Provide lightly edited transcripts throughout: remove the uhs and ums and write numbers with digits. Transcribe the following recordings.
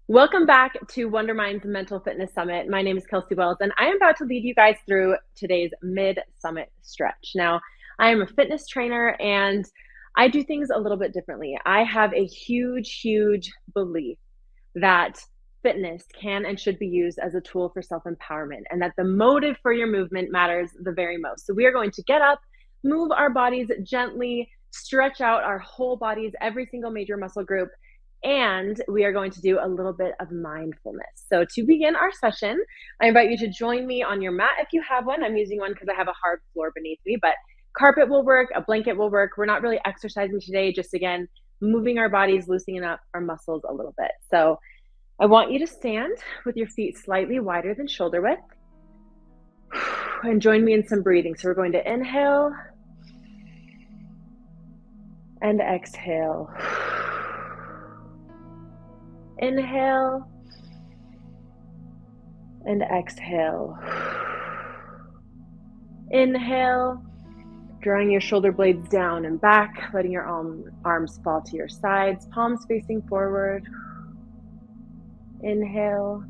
Welcome back to Wondermind's Mental Fitness Summit. My name is Kelsey Wells, and I am about to lead you guys through today's mid-summit stretch. Now, I am a fitness trainer, and I do things a little bit differently. I have a huge belief that fitness can and should be used as a tool for self-empowerment, and that the motive for your movement matters the very most. So we are going to get up, move our bodies gently, stretch out our whole bodies, every single major muscle group, and we are going to do a little bit of mindfulness. So to begin our session, I invite you to join me on your mat if you have one. I'm using one because I have a hard floor beneath me, but carpet will work, a blanket will work. We're not really exercising today, just again, moving our bodies, loosening up our muscles a little bit. So I want you to stand with your feet slightly wider than shoulder width and join me in some breathing. So we're going to inhale and exhale. Inhale and exhale. Inhale, drawing your shoulder blades down and back, letting your arms fall to your sides, palms facing forward. Inhale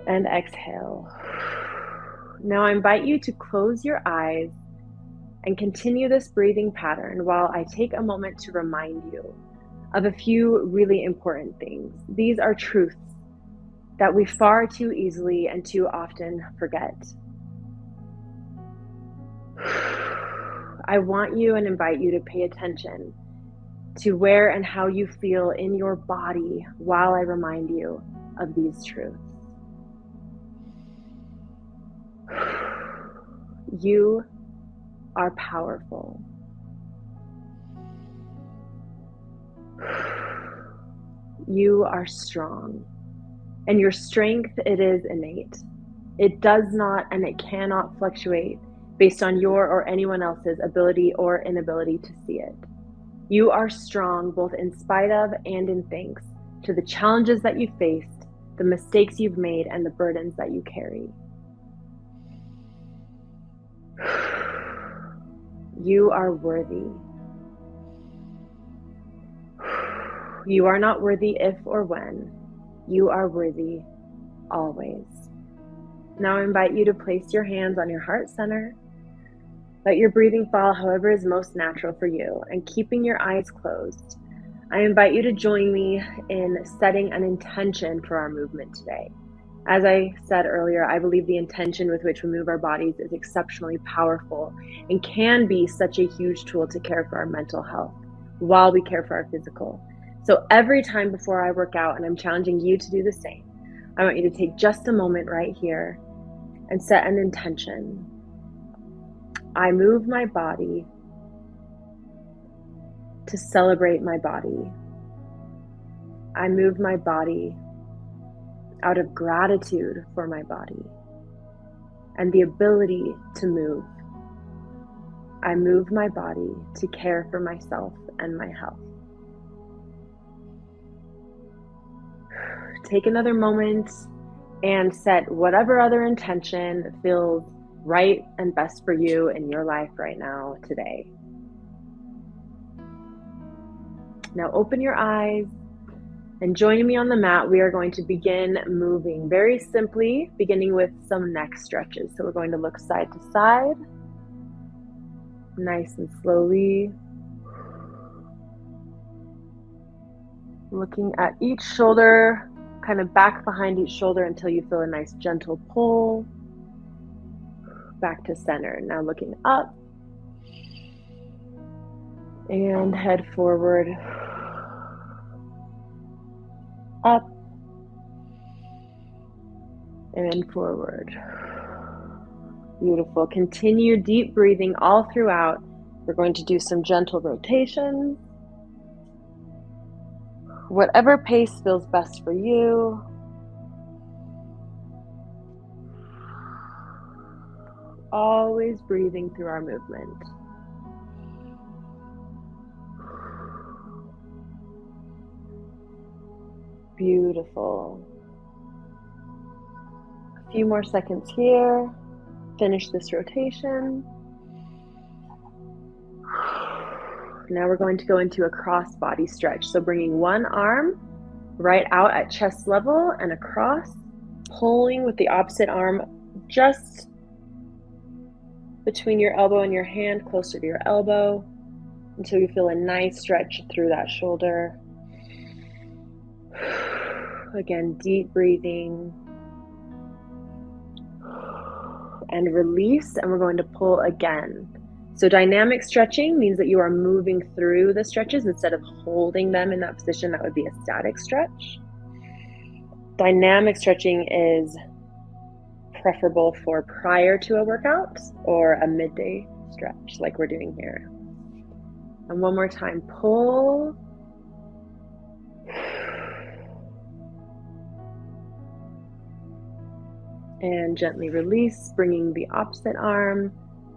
and exhale. Now I invite you to close your eyes and continue this breathing pattern while I take a moment to remind you of a few really important things. These are truths that we far too easily and too often forget. I want you and invite you to pay attention to where and how you feel in your body while I remind you of these truths. You are powerful. You are strong, and your strength, it is innate. It does not and it cannot fluctuate based on your or anyone else's ability or inability to see it. You are strong both in spite of and in thanks to the challenges that you faced, the mistakes you've made, and the burdens that you carry. You are worthy. You are not worthy if or when. You are worthy always. Now I invite you to place your hands on your heart center. Let your breathing fall however is most natural for you, and keeping your eyes closed, I invite you to join me in setting an intention for our movement today. As I said earlier, I believe the intention with which we move our bodies is exceptionally powerful and can be such a huge tool to care for our mental health while we care for our physical. So every time before I work out, and I'm challenging you to do the same, I want you to take just a moment right here and set an intention. I move my body to celebrate my body. I move my body out of gratitude for my body and the ability to move. I move my body to care for myself and my health. Take another moment and set whatever other intention feels right and best for you in your life right now, today. Now open your eyes and joining me on the mat, we are going to begin moving very simply, beginning with some neck stretches. So we're going to look side to side, nice and slowly. Looking at each shoulder, kind of back behind each shoulder until you feel a nice gentle pull. Back to center. Now looking up and head forward. Up and forward. Beautiful. Continue deep breathing all throughout. We're going to do some gentle rotations. Whatever pace feels best for you. Always breathing through our movement. Beautiful. A few more seconds here. Finish this rotation. Now we're going to go into a cross body stretch. So bringing one arm right out at chest level and across, pulling with the opposite arm just between your elbow and your hand, closer to your elbow, until you feel a nice stretch through that shoulder. Again, deep breathing. And release, and we're going to pull again. So dynamic stretching means that you are moving through the stretches instead of holding them in that position. That would be a static stretch. Dynamic stretching is preferable for prior to a workout or a midday stretch like we're doing here. And one more time, pull. And gently release, bringing the opposite arm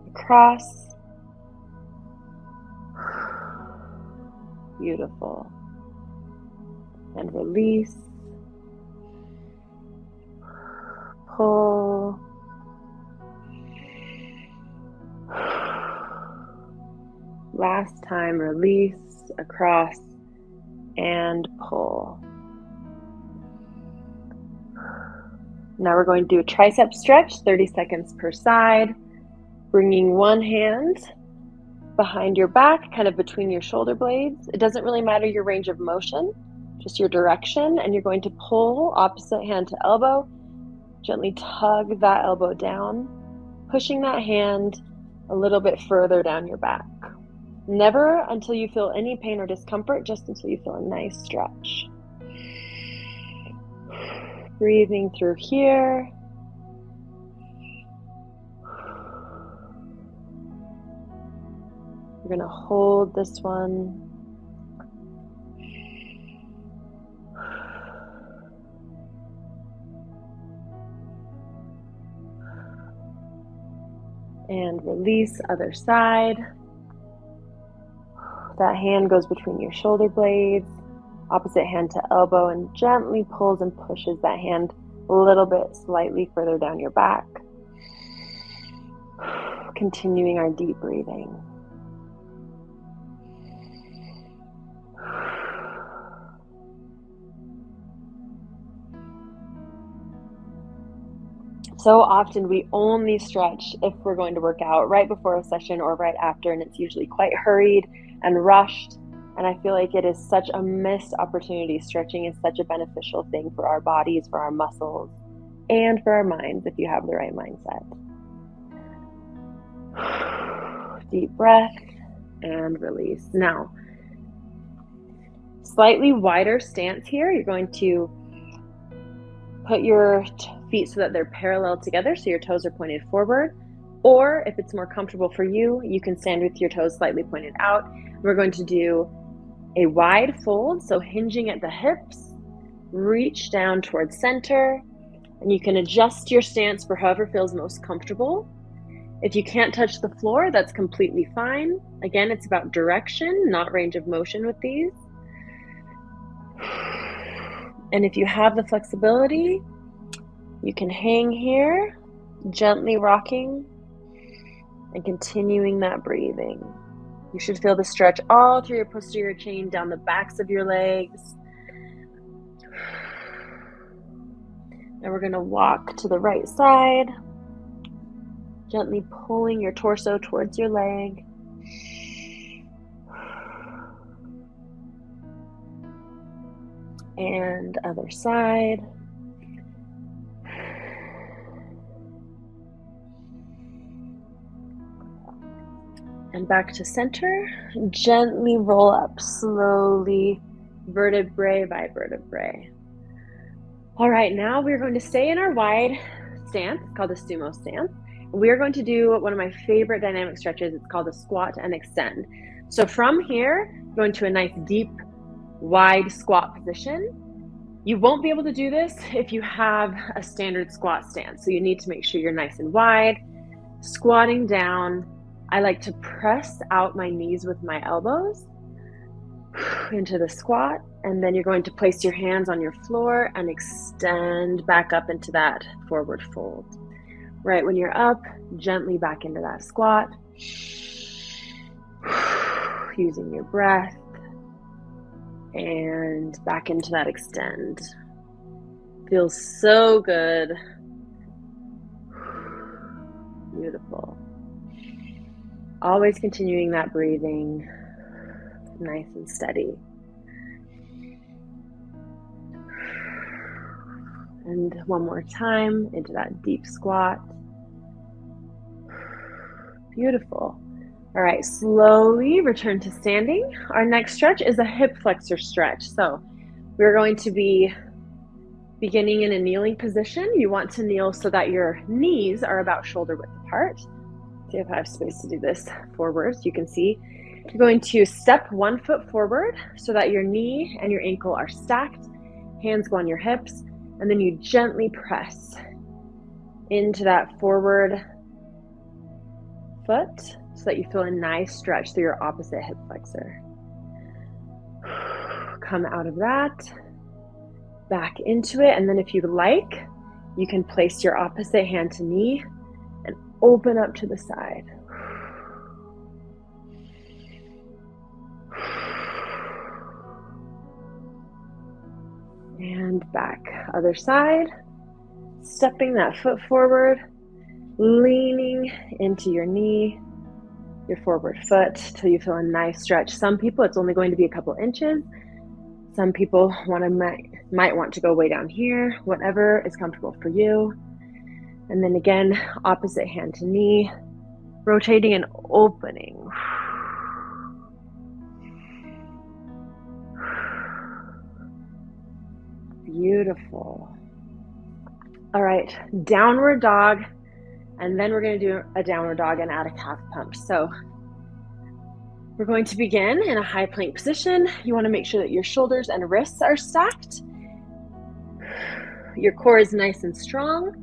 across. Beautiful. And release. Pull. Last time, release, across, and pull. Now we're going to do a tricep stretch, 30 seconds per side, bringing one hand behind your back, kind of between your shoulder blades. It doesn't really matter your range of motion, just your direction, and you're going to pull opposite hand to elbow, gently tug that elbow down, pushing that hand a little bit further down your back. Never until you feel any pain or discomfort, just until you feel a nice stretch. Breathing through here. We're going to hold this one. And release, other side. That hand goes between your shoulder blades, opposite hand to elbow, and gently pulls and pushes that hand a little bit slightly further down your back. Continuing our deep breathing. So often we only stretch if we're going to work out right before a session or right after, and it's usually quite hurried and rushed. And I feel like it is such a missed opportunity. Stretching is such a beneficial thing for our bodies, for our muscles, and for our minds if you have the right mindset. Deep breath and release. Now, slightly wider stance here. You're going to put your feet so that they're parallel together, so your toes are pointed forward. Or if it's more comfortable for you, you can stand with your toes slightly pointed out. We're going to do a wide fold, so hinging at the hips, reach down towards center, and you can adjust your stance for however feels most comfortable. If you can't touch the floor, that's completely fine. Again, it's about direction, not range of motion with these. And if you have the flexibility, you can hang here, gently rocking and continuing that breathing. You should feel the stretch all through your posterior chain, down the backs of your legs. Now we're going to walk to the right side, gently pulling your torso towards your leg. And other side. And back to center. Gently roll up slowly, vertebrae by vertebrae. All right, now we're going to stay in our wide stance. It's called the sumo stance. We're going to do one of my favorite dynamic stretches. It's called the squat and extend. So from here, going to a nice deep, wide squat position. You won't be able to do this if you have a standard squat stance. So you need to make sure you're nice and wide. Squatting down, I like to press out my knees with my elbows into the squat, and then you're going to place your hands on your floor and extend back up into that forward fold. Right when you're up, gently back into that squat, using your breath. And back into that extend. Feels so good. Beautiful. Always continuing that breathing, nice and steady. And one more time into that deep squat. Beautiful. All right, slowly return to standing. Our next stretch is a hip flexor stretch. So we're going to be beginning in a kneeling position. You want to kneel so that your knees are about shoulder width apart. See if I have space to do this forward. So you can see you're going to step 1 foot forward so that your knee and your ankle are stacked. Hands go on your hips, and then you gently press into that forward foot so that you feel a nice stretch through your opposite hip flexor. Come out of that, back into it, and then if you'd like, you can place your opposite hand to knee and open up to the side. And back, other side, stepping that foot forward, leaning into your knee, your forward foot till you feel a nice stretch. Some people, it's only going to be a couple inches. Some people might want to go way down here, whatever is comfortable for you. And then again, opposite hand to knee, rotating and opening. Beautiful. All right, downward dog, and then we're going to do a downward dog and add a calf pump. So we're going to begin in a high plank position. You want to make sure that your shoulders and wrists are stacked. Your core is nice and strong,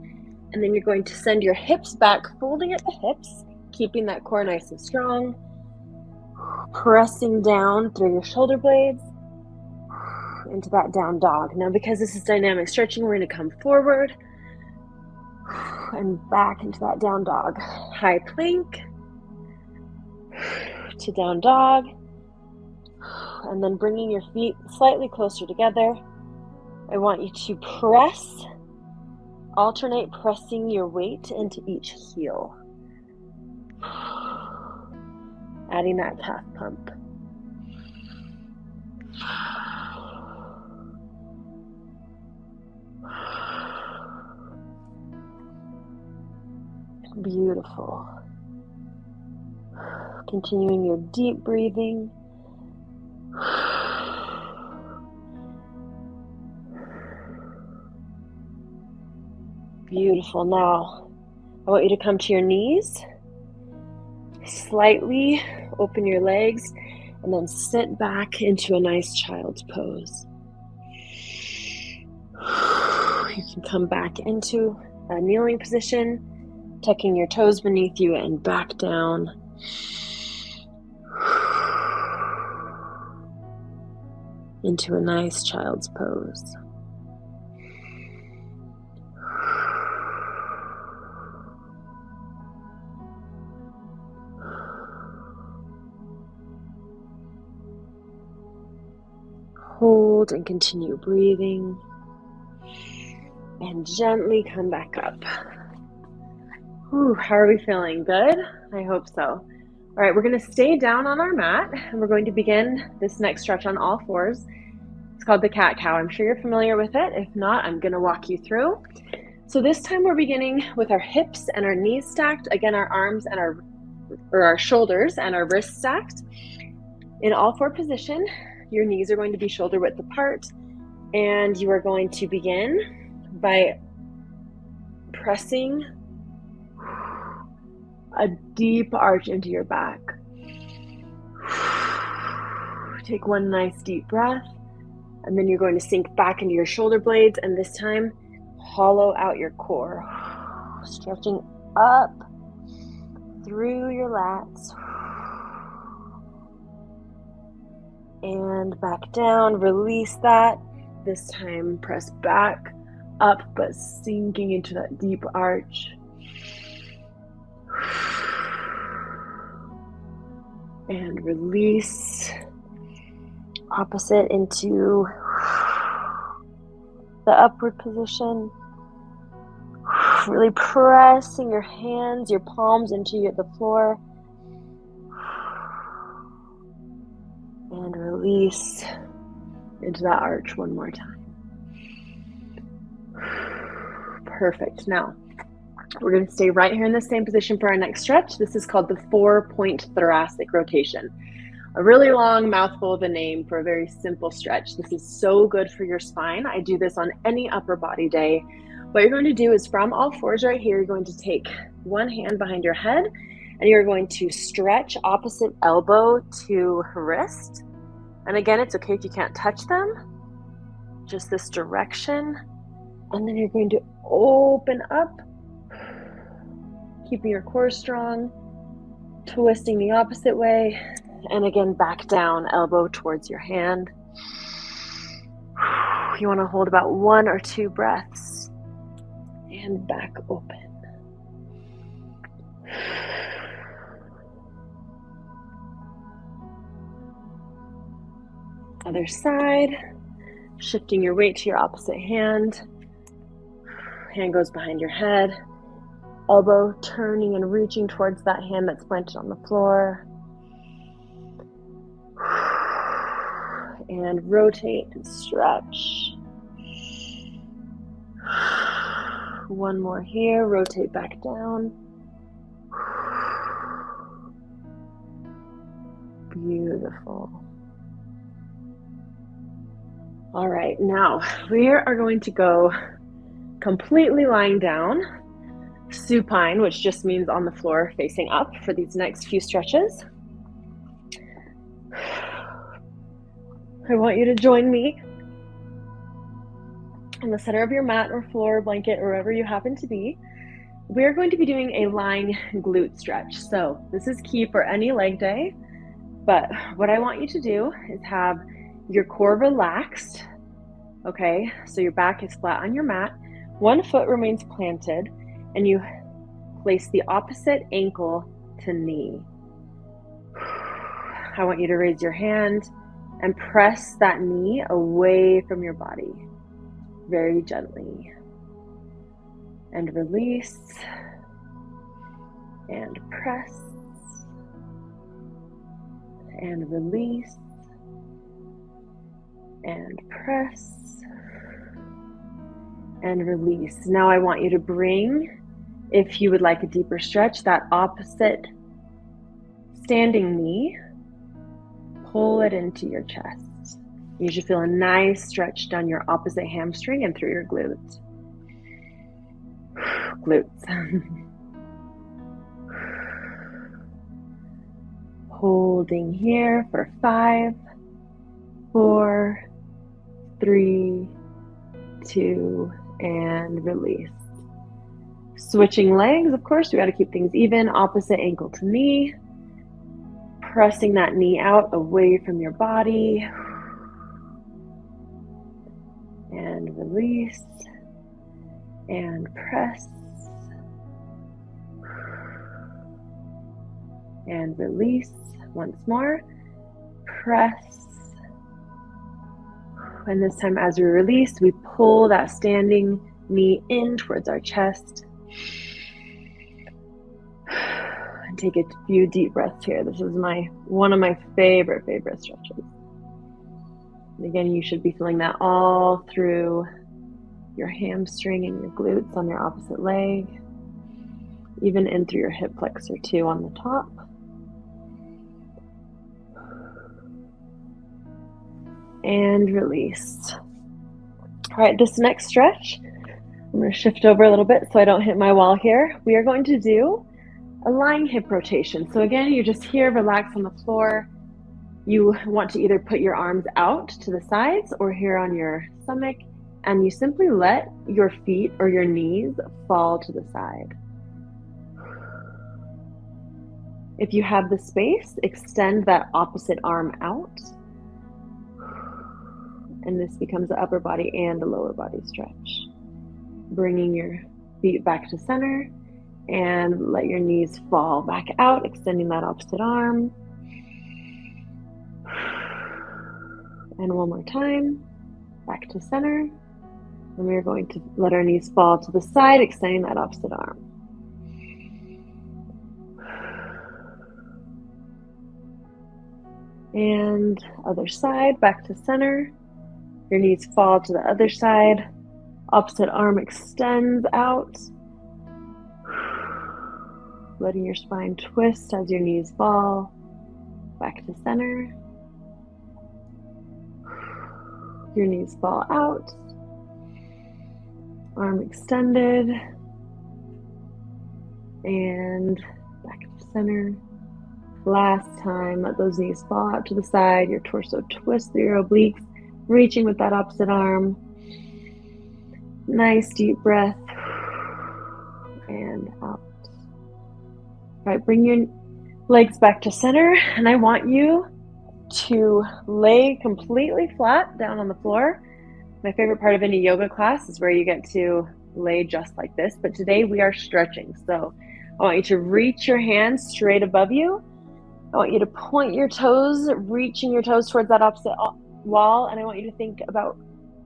and then you're going to send your hips back, folding at the hips, keeping that core nice and strong, pressing down through your shoulder blades into that down dog. Now, because this is dynamic stretching, we're going to come forward and back into that down dog. High plank to down dog, and then bringing your feet slightly closer together. I want you to press, alternate pressing your weight into each heel. Adding that calf pump. Beautiful. Continuing your deep breathing. Beautiful. Now, I want you to come to your knees. Slightly open your legs and then sit back into a nice child's pose. You can come back into a kneeling position, tucking your toes beneath you and back down. Into a nice child's pose. Hold and continue breathing. And gently come back up. Ooh, how are we feeling? Good? I hope so. All right, we're going to stay down on our mat, and we're going to begin this next stretch on all fours. It's called the cat-cow. I'm sure you're familiar with it. If not, I'm going to walk you through. So this time we're beginning with our hips and our knees stacked. Again, our arms and our shoulders and our wrists stacked. In all four position, your knees are going to be shoulder width apart, and you are going to begin by pressing a deep arch into your back. Take one nice deep breath, and then you're going to sink back into your shoulder blades, and this time hollow out your core, stretching up through your lats and back down. Release that. This time press back up, but sinking into that deep arch. And release. Opposite into the upward position. Really pressing your hands, your palms into the floor. And release into that arch one more time. Perfect. Now, we're going to stay right here in the same position for our next stretch. This is called the 4-point thoracic rotation. A really long mouthful of a name for a very simple stretch. This is so good for your spine. I do this on any upper body day. What you're going to do is from all fours right here, you're going to take one hand behind your head and you're going to stretch opposite elbow to wrist. And again, it's okay if you can't touch them, just this direction. And then you're going to open up, keeping your core strong, twisting the opposite way. And again, back down, elbow towards your hand. You want to hold about 1 or 2 breaths. And back open. Other side. Shifting your weight to your opposite hand. Hand goes behind your head. Elbow turning and reaching towards that hand that's planted on the floor. And rotate and stretch. One more here, rotate back down. Beautiful. All right, now we are going to go completely lying down, supine, which just means on the floor facing up for these next few stretches. I want you to join me in the center of your mat or floor, blanket, or wherever you happen to be. We're going to be doing a lying glute stretch. So this is key for any leg day, but what I want you to do is have your core relaxed, okay? So your back is flat on your mat, one foot remains planted, and you place the opposite ankle to knee. I want you to raise your hand and press that knee away from your body. Very gently. And release. And press. And release. And press. And release. Now I want you to bring, if you would like a deeper stretch, that opposite standing knee, pull it into your chest. You should feel a nice stretch down your opposite hamstring and through your glutes. Holding here for 5, 4, 3, 2, and release. Switching legs, of course, we got to keep things even. Opposite ankle to knee. Pressing that knee out away from your body. And release. And press. And release. Once more. Press. And this time as we release, we pull that standing knee in towards our chest. And take a few deep breaths here. This is one of my favorite stretches. And again, you should be feeling that all through your hamstring and your glutes on your opposite leg, even in through your hip flexor too on the top. And release. All right, this next stretch, I'm going to shift over a little bit so I don't hit my wall here. We are going to do a lying hip rotation. So again, you're just here, relax on the floor. You want to either put your arms out to the sides or here on your stomach, and you simply let your feet or your knees fall to the side. If you have the space, extend that opposite arm out. And this becomes the upper body and the lower body stretch. Bringing your feet back to center and let your knees fall back out, extending that opposite arm. And one more time, back to center. And we're going to let our knees fall to the side, extending that opposite arm. And other side, back to center. Your knees fall to the other side. Opposite arm extends out. Letting your spine twist as your knees fall. Back to center. Your knees fall out. Arm extended. And back to center. Last time, let those knees fall out to the side. Your torso twists through your obliques, reaching with that opposite arm. Nice deep breath. And out. All right, bring your legs back to center, and I want you to lay completely flat down on the floor. My favorite part of any yoga class is where you get to lay just like this, but today we are stretching. So I want you to reach your hands straight above you. I want you to point your toes, reaching your toes towards that opposite wall, and I want you to think about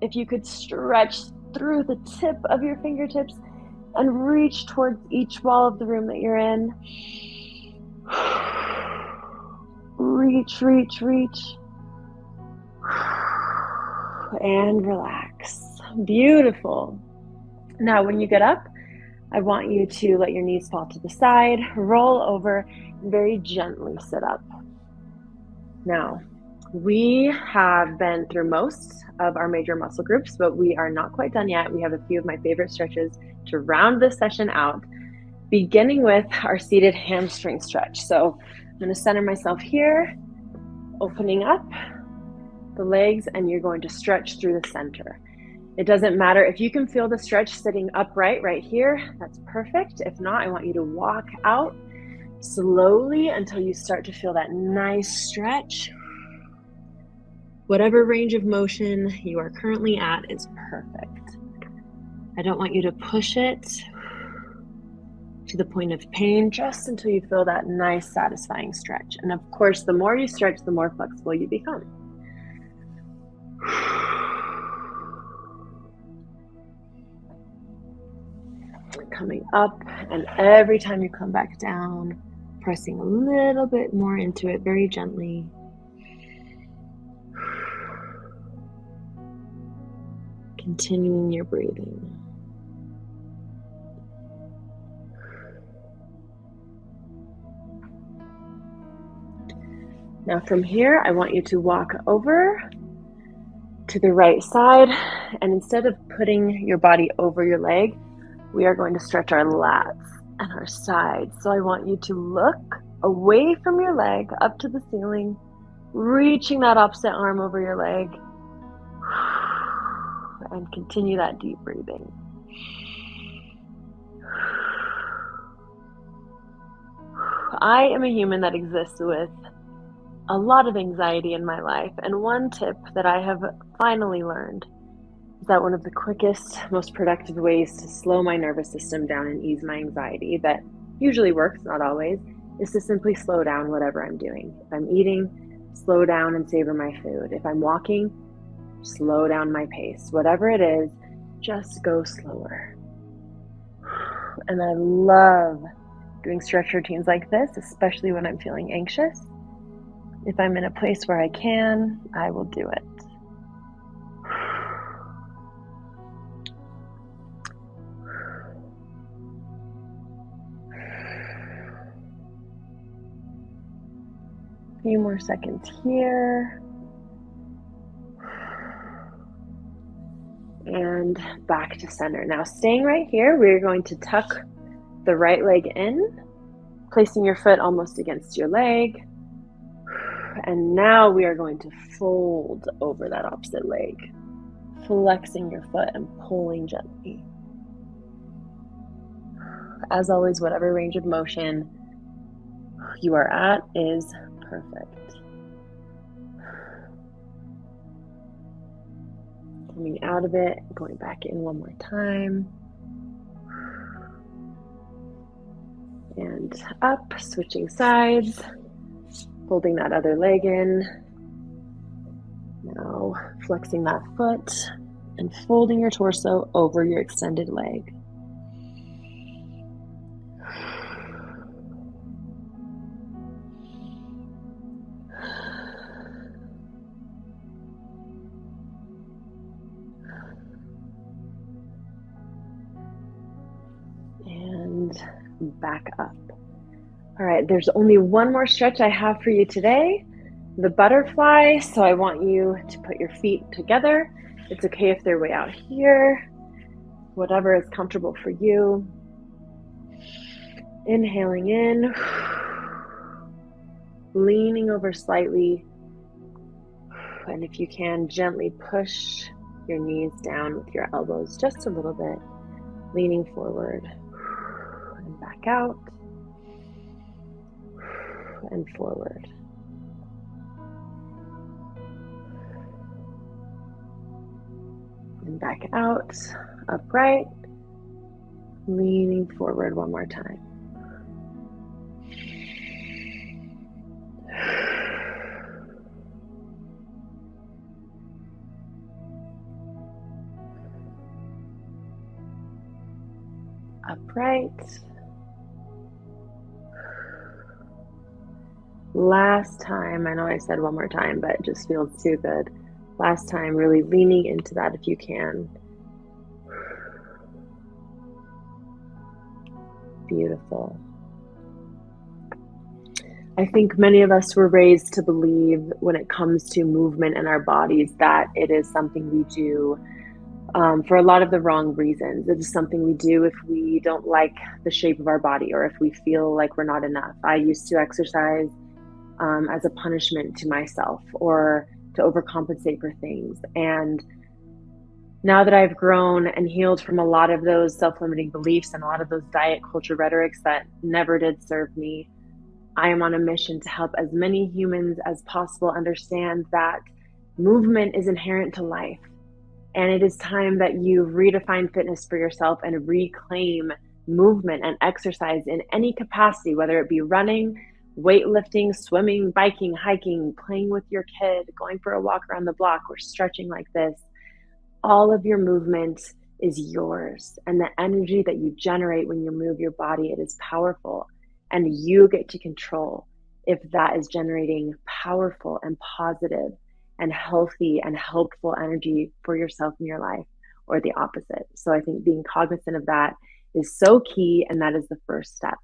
if you could stretch through the tip of your fingertips and reach towards each wall of the room that you're in. Reach, reach, reach. And relax. Beautiful. Now, when you get up, I want you to let your knees fall to the side, roll over, and very gently sit up. Now, we have been through most of our major muscle groups, but we are not quite done yet. We have a few of my favorite stretches to round this session out, beginning with our seated hamstring stretch. So I'm going to center myself here, opening up the legs, and you're going to stretch through the center. It doesn't matter if you can feel the stretch sitting upright right here, that's perfect. If not, I want you to walk out slowly until you start to feel that nice stretch. Whatever range of motion you are currently at is perfect. I don't want you to push it to the point of pain, just until you feel that nice, satisfying stretch. And of course, the more you stretch, the more flexible you become. Coming up, and every time you come back down, pressing a little bit more into it very gently. Continuing your breathing. Now from here, I want you to walk over to the right side, and instead of putting your body over your leg, we are going to stretch our lats and our sides. So I want you to look away from your leg up to the ceiling, reaching that opposite arm over your leg, and continue that deep breathing. I am a human that exists with a lot of anxiety in my life, and one tip that I have finally learned is that one of the quickest, most productive ways to slow my nervous system down and ease my anxiety, that usually works, not always, is to simply slow down whatever I'm doing. If I'm eating, slow down and savor my food. If I'm walking, slow down my pace. Whatever it is, just go slower. And I love doing stretch routines like this, especially when I'm feeling anxious. If I'm in a place where I can, I will do it. A few more seconds here. And back to center. Now staying right here, we're going to tuck the right leg in, placing your foot almost against your leg. And now we are going to fold over that opposite leg, flexing your foot and pulling gently. As always, whatever range of motion you are at is perfect. Coming out of it, going back in one more time. And up, switching sides. Folding that other leg in. Now Flexing that foot and folding your torso over your extended leg. And back up. All right, there's only one more stretch I have for you today, the butterfly. So I want you to put your feet together. It's okay if they're way out here, whatever is comfortable for you. Inhaling in, leaning over slightly, and if you can, gently push your knees down with your elbows just a little bit, leaning forward, and back out, and forward. And back out, upright, leaning forward one more time. Upright. Last time, I know I said one more time, but it just feels too good. Last time, really leaning into that if you can. Beautiful. I think many of us were raised to believe when it comes to movement in our bodies that it is something we do for a lot of the wrong reasons. It is something we do if we don't like the shape of our body or if we feel like we're not enough. I used to exercise as a punishment to myself or to overcompensate for things. And now that I've grown and healed from a lot of those self-limiting beliefs and a lot of those diet culture rhetorics that never did serve me, I am on a mission to help as many humans as possible understand that movement is inherent to life. And it is time that you redefine fitness for yourself and reclaim movement and exercise in any capacity, whether it be running, weightlifting, swimming, biking, hiking, playing with your kid, going for a walk around the block, or stretching like this. All of your movement is yours. And the energy that you generate when you move your body, it is powerful. And you get to control if that is generating powerful and positive and healthy and helpful energy for yourself in your life, or the opposite. So I think being cognizant of that is so key, and that is the first step.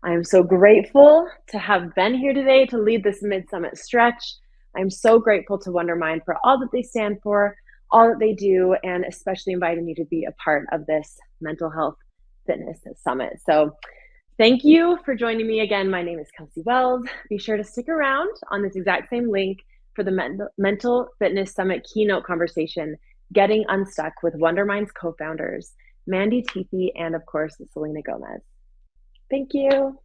I am so grateful to have been here today to lead this mid-summit stretch. I'm so grateful to Wondermind for all that they stand for, all that they do, and especially inviting me to be a part of this mental health fitness summit. So thank you for joining me again. My name is Kelsey Wells. Be sure to stick around on this exact same link for the Mental Fitness Summit keynote conversation, Getting Unstuck, with Wondermind's co-founders, Mandy Teefy and, of course, Selena Gomez. Thank you.